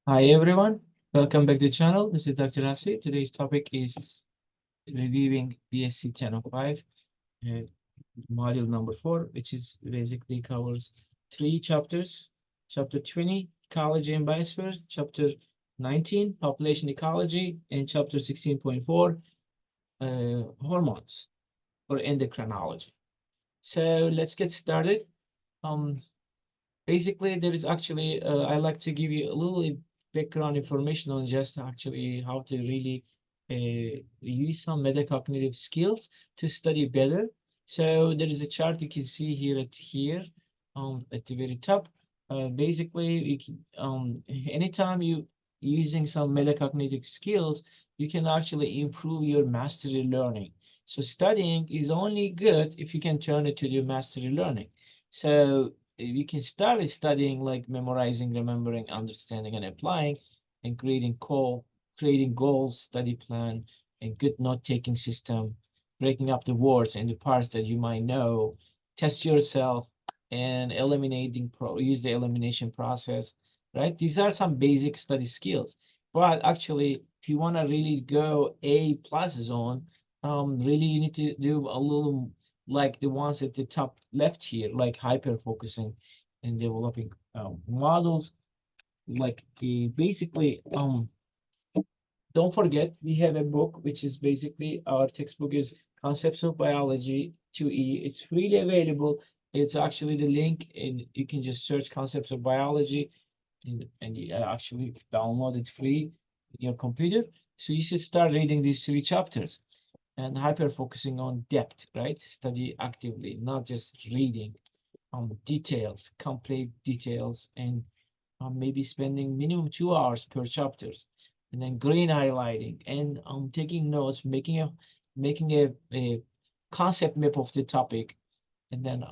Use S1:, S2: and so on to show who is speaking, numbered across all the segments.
S1: Hi everyone, welcome back to the channel. This is Dr. Nasi. Today's topic is reviewing BSc 1005, uh, module number 4, which is basically covers three chapters. Chapter 20, Ecology and Biosphere, Chapter 19, Population Ecology, and Chapter 16.4, Hormones or Endocrinology. So let's get started. Um, Basically, there is actually, I like to give you a little background information on just actually how to really use some metacognitive skills to study better. So there is a chart you can see here at the very top. Basically, you can, anytime you using some metacognitive skills, you can actually improve your mastery learning. So studying is only good if you can turn it to your mastery learning. So you can start with studying like memorizing, remembering, understanding, and applying, and creating goals, study plan, and good note-taking system, breaking up the words into parts that you might know, test yourself, and use the elimination process, right? These are some basic study skills. But actually, if you want to really go A plus zone, really you need to do a little like the ones at the top left here, like hyper focusing and developing models. Like basically, don't forget we have a book which is basically our textbook is Concepts of Biology 2E. It's freely available. It's actually the link, and you can just search Concepts of Biology, and you actually download it free in your computer. So you should start reading these three chapters and hyper focusing on depth, right? Study actively, not just reading details, complete details, and maybe spending minimum 2 hours per chapters, and then green highlighting and taking notes, making a concept map of the topic, and then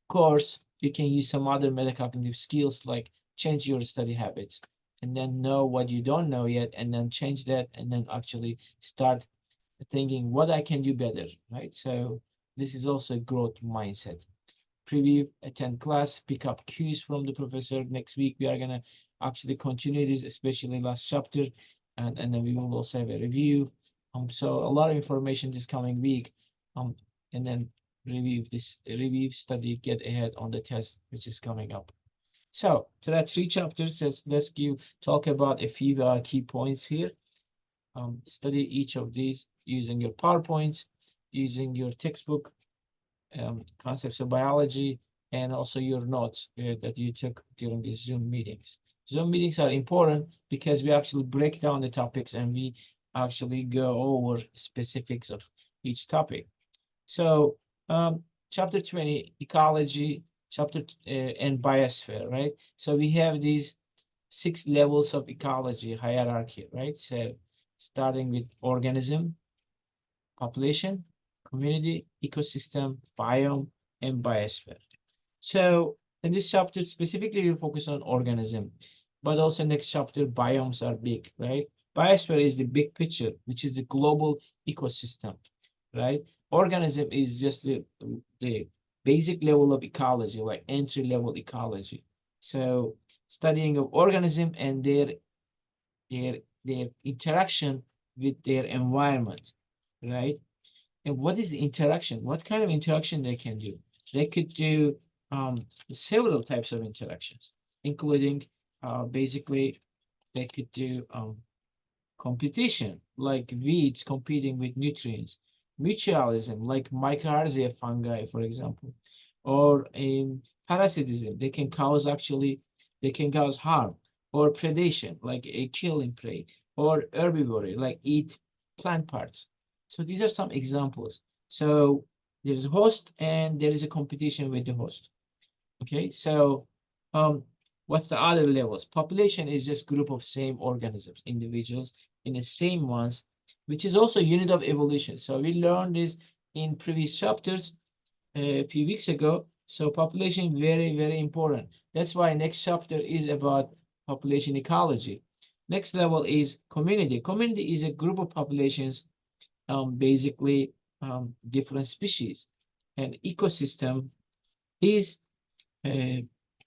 S1: course you can use some other metacognitive skills like change your study habits, and then know what you don't know yet, and then change that, and then actually start thinking what I can do better, right? So this is also a growth mindset. Preview, attend class, pick up cues from the professor. Next week, we are gonna actually continue this, especially last chapter, and then we will also have a review. So a lot of information this coming week. And then review study, get ahead on the test, which is coming up. So to that three chapters, let's talk about a few key points here. Study each of these using your PowerPoints, using your textbook, concepts of biology, and also your notes that you took during these Zoom meetings. Zoom meetings are important because we actually break down the topics and we actually go over specifics of each topic. So, chapter 20, ecology, and biosphere, right? So we have these 6 levels of ecology hierarchy, right? So starting with organism, population, community, ecosystem, biome, and biosphere. So in this chapter, specifically, we focus on organism, but also next chapter, biomes are big, right? Biosphere is the big picture, which is the global ecosystem, right? Organism is just the basic level of ecology, like entry level ecology. So studying of organism and their their interaction with their environment, right? And what is the interaction? What kind of interaction they can do? They could do several types of interactions, including basically they could do competition, like weeds competing with nutrients, mutualism, like mycorrhizae fungi, for example, or parasitism. They can cause harm, or predation, like a killing prey, or herbivory, like eat plant parts. So these are some examples. So there is a host and there is a competition with the host. Okay, so um, what's the other levels? Population is just group of same organisms, individuals in the same ones, which is also unit of evolution. So we learned this in previous chapters a few weeks ago. So population very, very important. That's why next chapter is about population ecology. Next level is community. Community is a group of populations, basically different species. And ecosystem is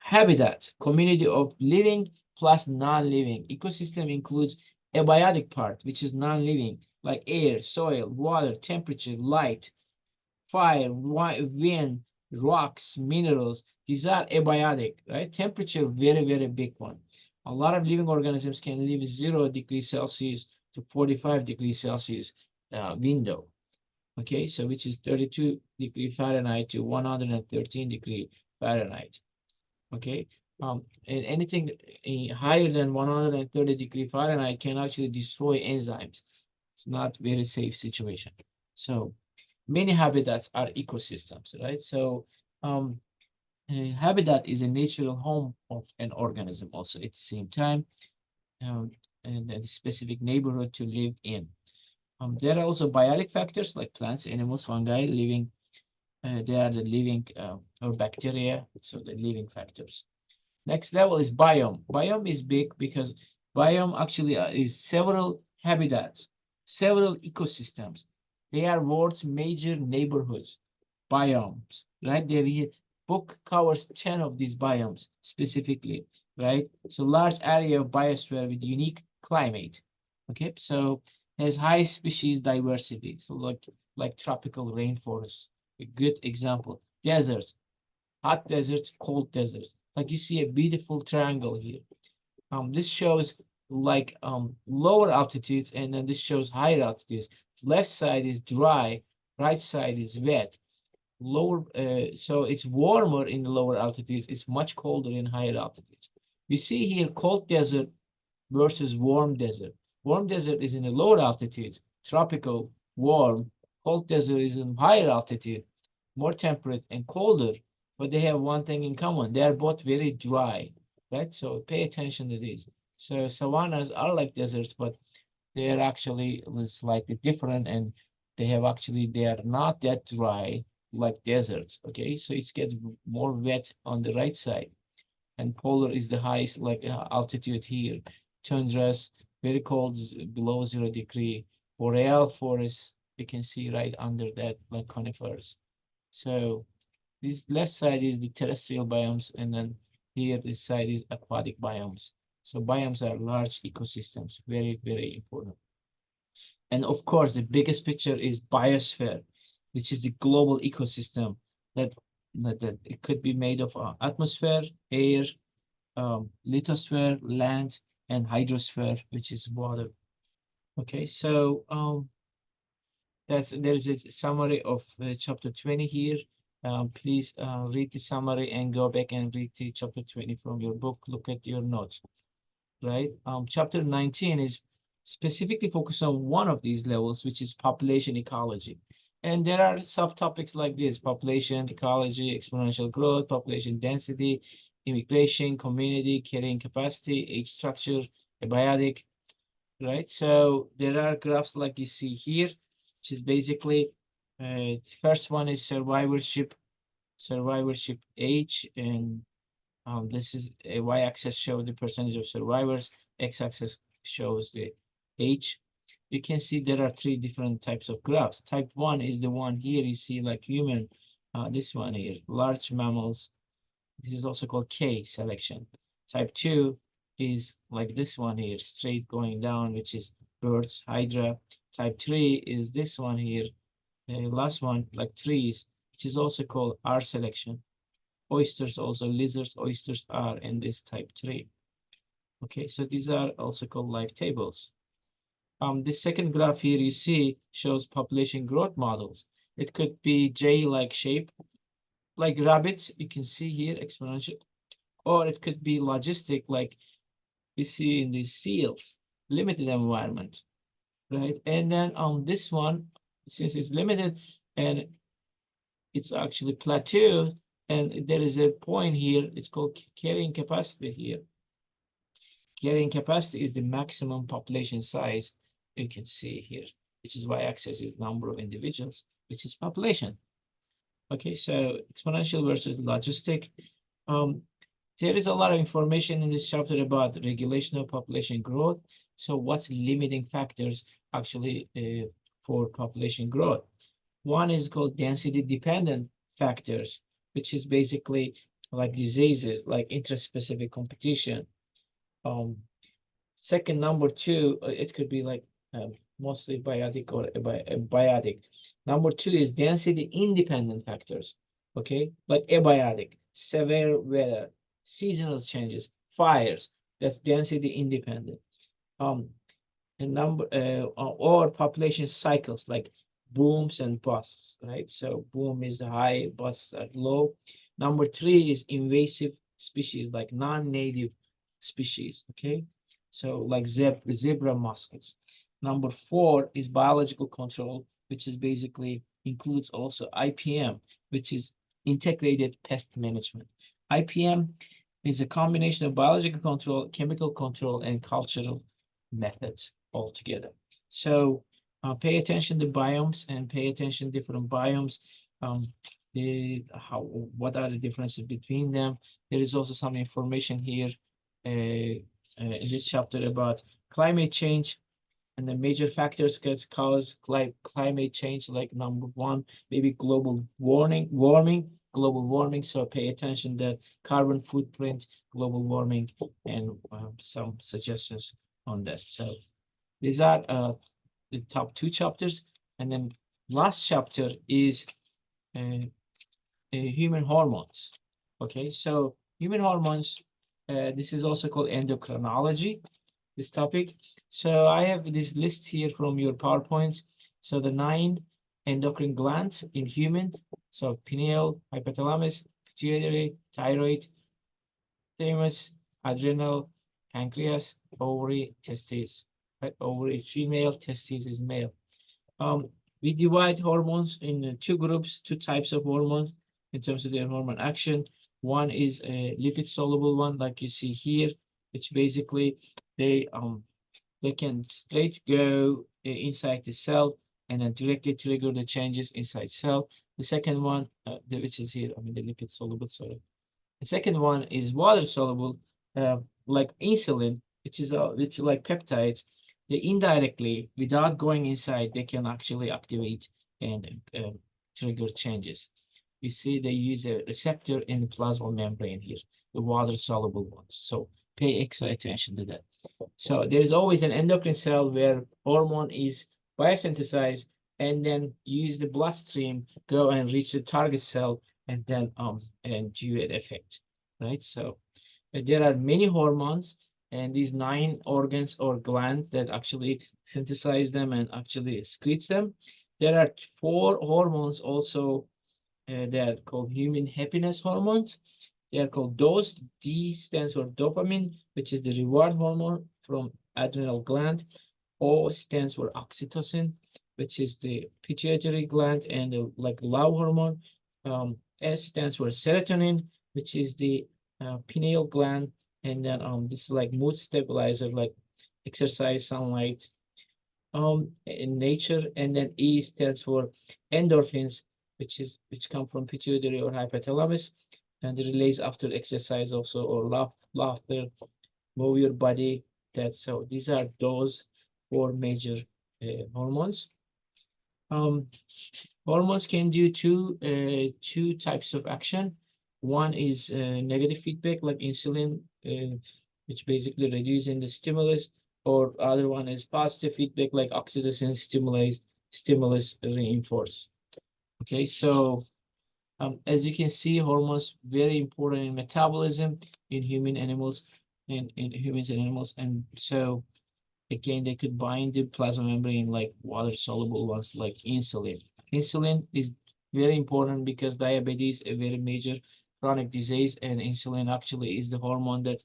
S1: habitat, community of living plus non-living. Ecosystem includes abiotic part, which is non-living, like air, soil, water, temperature, light, fire, wind, rocks, minerals. These are abiotic, right? Temperature, very, very big one. A lot of living organisms can live 0 degrees Celsius to 45 degrees Celsius window. Okay, so which is 32 degree Fahrenheit to 113 degree Fahrenheit. Okay, and anything higher than 130 degree Fahrenheit can actually destroy enzymes. It's not very safe situation. So many habitats are ecosystems, right? So a habitat is a natural home of an organism also at the same time, um, and a specific neighborhood to live in. There are also biotic factors like plants, animals, fungi living. They are the living or bacteria, so the living factors. Next level is biome. Biome is big because biome actually is several habitats, several ecosystems. They are world's major neighborhoods, biomes, right? The book covers 10 of these biomes specifically, right? So large area of biosphere with unique climate. Okay, so has high species diversity. So like tropical rainforests, a good example. Deserts, hot deserts, cold deserts. Like you see a beautiful triangle here. This shows like lower altitudes, and then this shows higher altitudes. Left side is dry, right side is wet. Lower, so it's warmer in the lower altitudes. It's much colder in higher altitudes. We see here cold desert versus warm desert. Warm desert is in the lower altitudes, tropical, warm. Cold desert is in higher altitude, more temperate and colder, but they have one thing in common. They are both very dry, right? So pay attention to these. So savannas are like deserts, but they are actually slightly different, and they are not that dry like deserts. Okay, so it gets more wet on the right side, and polar is the highest like altitude here. Tundras very cold, below 0 degree. Boreal forests you can see right under that, like conifers. So this left side is the terrestrial biomes, and then here this side is aquatic biomes. So biomes are large ecosystems, very, very important. And of course, the biggest picture is biosphere, which is the global ecosystem that that it could be made of atmosphere, air, lithosphere, land, and hydrosphere, which is water. Okay, so there is a summary of chapter 20 here. Please read the summary and go back and read the chapter 20 from your book. Look at your notes, right? Chapter 19 is specifically focused on one of these levels, which is population ecology. And there are subtopics like this: population ecology, exponential growth, population density, immigration, community, carrying capacity, age structure, abiotic, right? So there are graphs like you see here, which is basically the first one is survivorship age, and this is a y-axis shows the percentage of survivors, x-axis shows the age. You can see there are three different types of graphs. Type 1 is the one here you see like human, this one here, large mammals. This is also called K selection. Type 2 is like this one here, straight going down, which is birds, hydra. Type 3 is this one here, the last one, like trees, which is also called R selection. Oysters also, lizards, oysters are in this type 3. Okay, so these are also called life tables. The second graph here you see shows population growth models. It could be J-like shape, like rabbits, you can see here, exponential, or it could be logistic, like you see in these seals, limited environment, right? And then on this one, since it's limited and it's actually plateau, and there is a point here, it's called carrying capacity here. Carrying capacity is the maximum population size you can see here, which is y-axis is number of individuals, which is population. Okay, so exponential versus logistic. There is a lot of information in this chapter about regulation of population growth. So what's limiting factors actually for population growth? One is called density dependent factors, which is basically like diseases, like intraspecific competition, Second, number two, it could be like mostly biotic or abiotic. Number two is density independent factors, okay? Like abiotic, severe weather, seasonal changes, fires, that's density independent. Um, and number or population cycles like booms and busts, right? So boom is high, busts are low. Number three is invasive species like non-native species, okay? So like zebra mussels. Number four is biological control, which is basically includes also IPM, which is integrated pest management. IPM is a combination of biological control, chemical control, and cultural methods altogether. So pay attention to biomes and pay attention to different biomes. What are the differences between them? There is also some information here in this chapter about climate change and the major factors that cause climate change, like number one, maybe global warming. So pay attention to carbon footprint, global warming, and some suggestions on that. So these are the top two chapters, and then last chapter is uh, human hormones. Okay, so human hormones, this is also called endocrinology, this topic. So I have this list here from your PowerPoints. So the 9 endocrine glands in humans, so pineal, hypothalamus, pituitary, thyroid, thymus, adrenal, pancreas, ovary, testes. Right? Ovary is female, testes is male. Um, we divide hormones in two groups, two types of hormones in terms of their hormone action. One is a lipid soluble one, like you see here, which basically they can straight go inside the cell and then directly trigger the changes inside cell. The second one, which is here, I mean the lipid soluble, sorry. The second one is water soluble, like insulin, which is it's like peptides. They indirectly, without going inside, they can actually activate and trigger changes. You see, they use a receptor in the plasma membrane here, the water soluble ones. So pay extra attention to that. So there is always an endocrine cell where hormone is biosynthesized and then use the bloodstream, go and reach the target cell and then and do an effect, right? So there are many hormones and these 9 organs or glands that actually synthesize them and actually excretes them. There are 4 hormones also that are called human happiness hormones. They are called DOS. D stands for dopamine, which is the reward hormone from adrenal gland. O stands for oxytocin, which is the pituitary gland and the like love hormone. S stands for serotonin, which is the pineal gland, and then this is like mood stabilizer, like exercise, sunlight, in nature, and then E stands for endorphins, which come from pituitary or hypothalamus, and the release after exercise also or laughter, move your body. That's so these are those 4 major hormones. Um, Hormones can do two types of action. One is negative feedback, like insulin, which basically reducing the stimulus, or other one is positive feedback, like oxytocin stimulus reinforce. Okay, so as you can see, hormones very important in metabolism in human animals, in humans and animals, and so again, they could bind the plasma membrane like water soluble ones like insulin. Insulin is very important because diabetes is a very major chronic disease, and insulin actually is the hormone that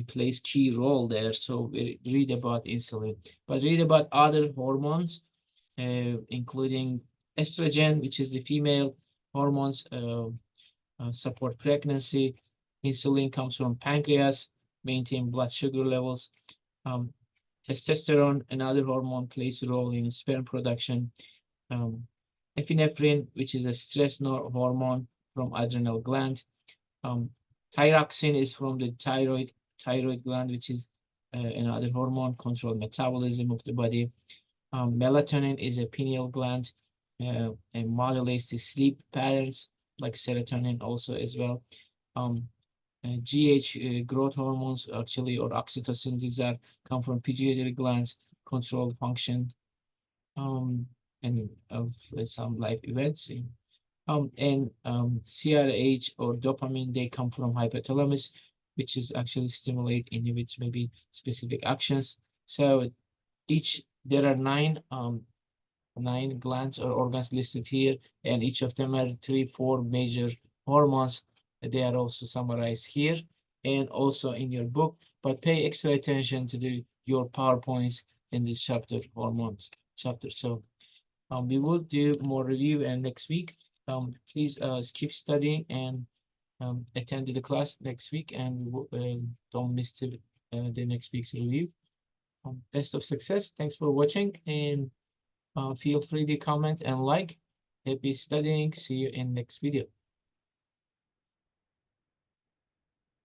S1: plays key role there. So we read about insulin, but read about other hormones, including estrogen, which is the female hormones, support pregnancy. Insulin comes from pancreas, maintain blood sugar levels. Um, Testosterone, another hormone, plays a role in sperm production. Um, Epinephrine, which is a stress hormone from adrenal gland. Um, Thyroxine is from the thyroid gland, which is another hormone, control metabolism of the body. Melatonin is a pineal gland and modulates the sleep patterns, like serotonin also as well. Um, GH growth hormones actually, or oxytocin. These are come from pituitary glands, control function and of some life events. And CRH or dopamine, they come from hypothalamus, which is actually stimulate, inhibits maybe specific actions. So there are nine glands or organs listed here, and each of them are 3-4 major hormones. They are also summarized here and also in your book, but pay extra attention to your PowerPoints in this chapter, hormones chapter. So we will do more review, and next week, please keep studying and attend to the class next week, and don't miss the next week's review. Best of success. Thanks for watching, and feel free to comment and like. Happy studying. See you in next video.